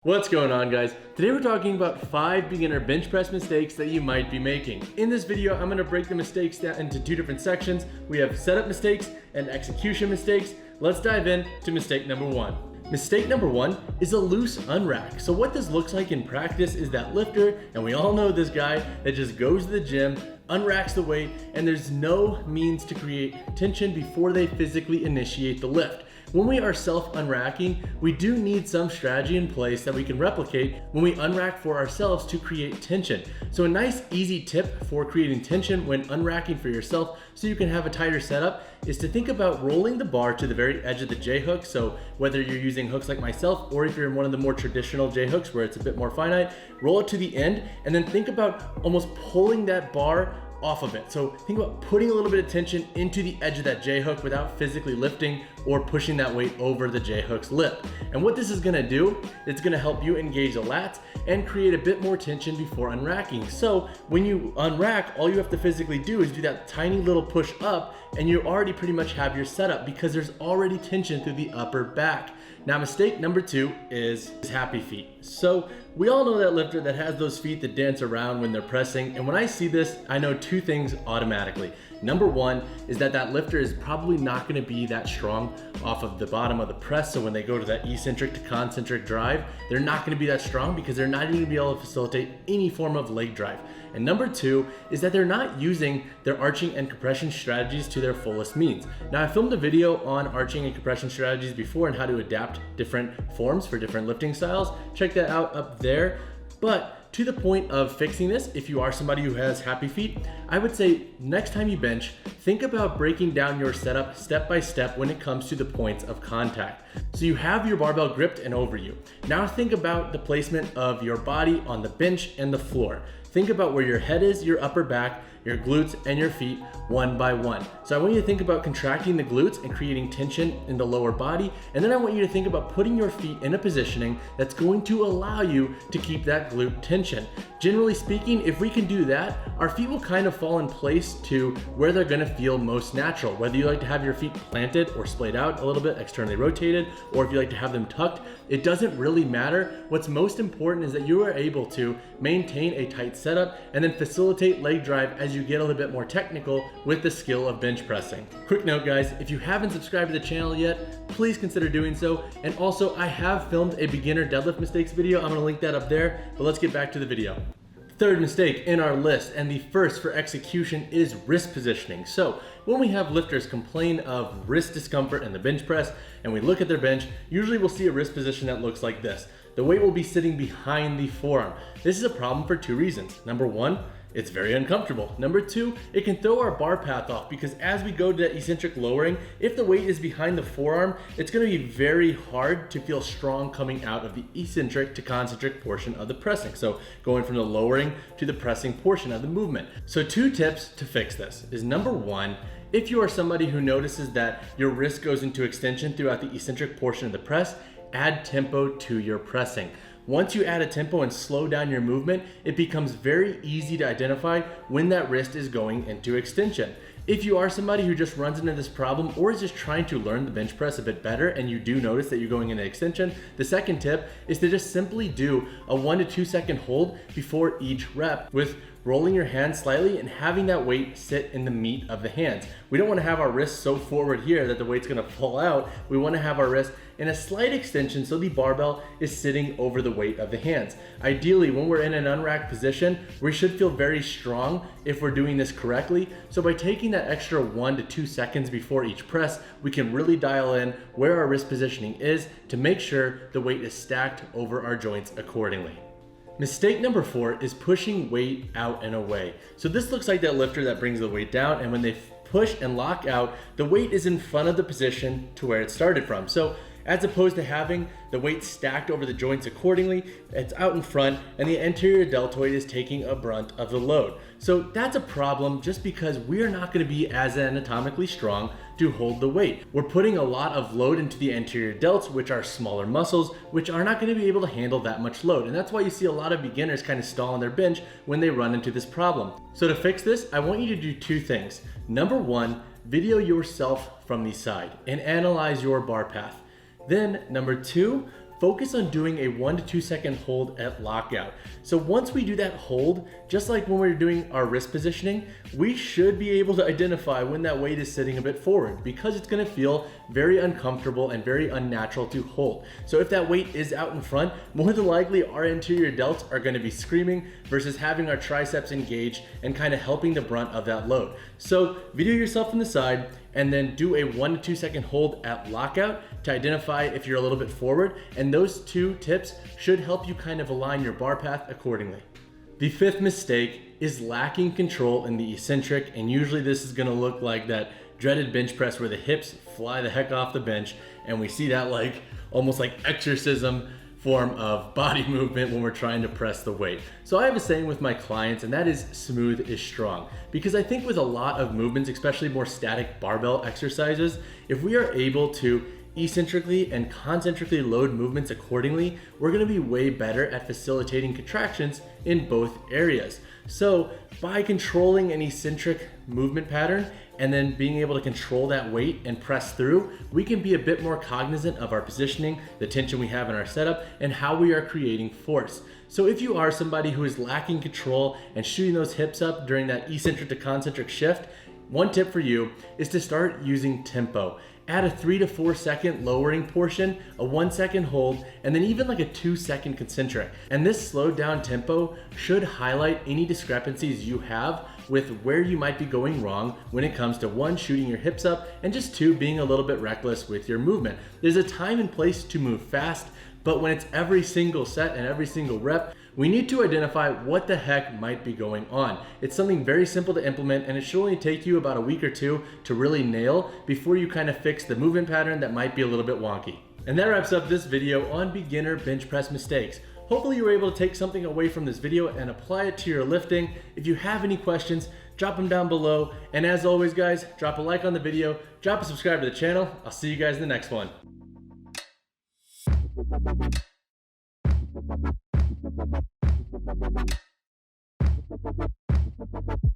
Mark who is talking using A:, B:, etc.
A: What's going on, guys? Today we're talking about 5 beginner bench press mistakes that you might be making. In this video, I'm gonna break the mistakes down into 2 different sections. We have setup mistakes and execution mistakes. Let's dive into mistake number 1. Mistake number 1 is a loose unrack. So what this looks like in practice is that lifter, and we all know this guy that just goes to the gym, unracks the weight, and there's no means to create tension before they physically initiate the lift. When we are self-unracking, we do need some strategy in place that we can replicate when we unrack for ourselves to create tension. So a nice easy tip for creating tension when unracking for yourself so you can have a tighter setup is to think about rolling the bar to the very edge of the J-hook. So whether you're using hooks like myself or if you're in one of the more traditional J-hooks where it's a bit more finite, roll it to the end and then think about almost pulling that bar off of it. So think about putting a little bit of tension into the edge of that J-hook without physically lifting or pushing that weight over the J-hook's lip. And what this is gonna do, it's gonna help you engage the lats and create a bit more tension before unracking. So when you unrack, all you have to physically do is do that tiny little push up and you already pretty much have your setup because there's already tension through the upper back. Now mistake number 2 is happy feet. So we all know that lifter that has those feet that dance around when they're pressing, and when I see this, I know 2 things automatically. Number 1 is that lifter is probably not gonna be that strong off of the bottom of the press, so when they go to that eccentric to concentric drive, they're not gonna be that strong because they're not even gonna be able to facilitate any form of leg drive. And number 2 is that they're not using their arching and compression strategies to their fullest means. Now I filmed a video on arching and compression strategies before and how to adapt different forms for different lifting styles. Check that out up there. But to the point of fixing this, if you are somebody who has happy feet, I would say next time you bench, think about breaking down your setup step by step when it comes to the points of contact. So you have your barbell gripped and over you. Now think about the placement of your body on the bench and the floor. Think about where your head is, your upper back, your glutes, and your feet one by one. So I want you to think about contracting the glutes and creating tension in the lower body. And then I want you to think about putting your feet in a positioning that's going to allow you to keep that glute tension. Generally speaking, if we can do that, our feet will kind of fall in place to where they're gonna feel most natural. Whether you like to have your feet planted or splayed out a little bit, externally rotated, or if you like to have them tucked, it doesn't really matter. What's most important is that you are able to maintain a tight setup and then facilitate leg drive as you get a little bit more technical with the skill of bench pressing. Quick note, guys, if you haven't subscribed to the channel yet, please consider doing so. And also, I have filmed a beginner deadlift mistakes video. I'm gonna link that up there, but let's get back to the video. Third mistake in our list, and the first for execution, is wrist positioning. So when we have lifters complain of wrist discomfort in the bench press and we look at their bench, usually we'll see a wrist position that looks like this. The weight will be sitting behind the forearm. This is a problem for 2 reasons. Number 1, it's very uncomfortable. Number 2, it can throw our bar path off because as we go to that eccentric lowering, if the weight is behind the forearm, it's gonna be very hard to feel strong coming out of the eccentric to concentric portion of the pressing. So going from the lowering to the pressing portion of the movement. So 2 tips to fix this is number 1, if you are somebody who notices that your wrist goes into extension throughout the eccentric portion of the press, add tempo to your pressing. Once you add a tempo and slow down your movement, it becomes very easy to identify when that wrist is going into extension. If you are somebody who just runs into this problem or is just trying to learn the bench press a bit better and you do notice that you're going into extension, the second tip is to just simply do a 1 to 2 second hold before each rep with rolling your hands slightly and having that weight sit in the meat of the hands. We don't want to have our wrists so forward here that the weight's going to fall out. We want to have our wrist in a slight extension so the barbell is sitting over the weight of the hands. Ideally, when we're in an unracked position, we should feel very strong if we're doing this correctly. So by taking that extra 1 to 2 seconds before each press, we can really dial in where our wrist positioning is to make sure the weight is stacked over our joints accordingly. Mistake number 4 is pushing weight out and away. So this looks like that lifter that brings the weight down, and when they push and lock out, the weight is in front of the position to where it started from. So as opposed to having the weight stacked over the joints accordingly, it's out in front and the anterior deltoid is taking a brunt of the load. So that's a problem just because we are not going to be as anatomically strong to hold the weight. We're putting a lot of load into the anterior delts, which are smaller muscles, which are not going to be able to handle that much load. And that's why you see a lot of beginners kind of stall on their bench when they run into this problem. So to fix this, I want you to do 2 things. Number 1, video yourself from the side and analyze your bar path. Then number 2, focus on doing a 1 to 2 second hold at lockout. So once we do that hold, just like when we're doing our wrist positioning, we should be able to identify when that weight is sitting a bit forward, because it's gonna feel very uncomfortable and very unnatural to hold. So if that weight is out in front, more than likely our anterior delts are gonna be screaming versus having our triceps engaged and kind of helping the brunt of that load. So video yourself from the side and then do a 1 to 2 second hold at lockout to identify if you're a little bit forward. And those two tips should help you kind of align your bar path accordingly. The fifth mistake is lacking control in the eccentric, and usually this is gonna look like that dreaded bench press where the hips fly the heck off the bench, and we see that like almost like exorcism form of body movement when we're trying to press the weight. So I have a saying with my clients, and that is smooth is strong. Because I think with a lot of movements, especially more static barbell exercises, if we are able to eccentrically and concentrically load movements accordingly, we're gonna be way better at facilitating contractions in both areas. So by controlling an eccentric movement pattern and then being able to control that weight and press through, we can be a bit more cognizant of our positioning, the tension we have in our setup, and how we are creating force. So if you are somebody who is lacking control and shooting those hips up during that eccentric to concentric shift, one tip for you is to start using tempo. Add a 3 to 4 second lowering portion, a 1 second hold, and then even like a 2 second concentric. And this slowed down tempo should highlight any discrepancies you have with where you might be going wrong when it comes to 1, shooting your hips up, and just 2, being a little bit reckless with your movement. There's a time and place to move fast, but when it's every single set and every single rep, we need to identify what the heck might be going on. It's something very simple to implement, and it should only take you about a week or 2 to really nail before you kind of fix the movement pattern that might be a little bit wonky. And that wraps up this video on beginner bench press mistakes. Hopefully you were able to take something away from this video and apply it to your lifting. If you have any questions, drop them down below. And as always guys, drop a like on the video, drop a subscribe to the channel. I'll see you guys in the next one. Thank you.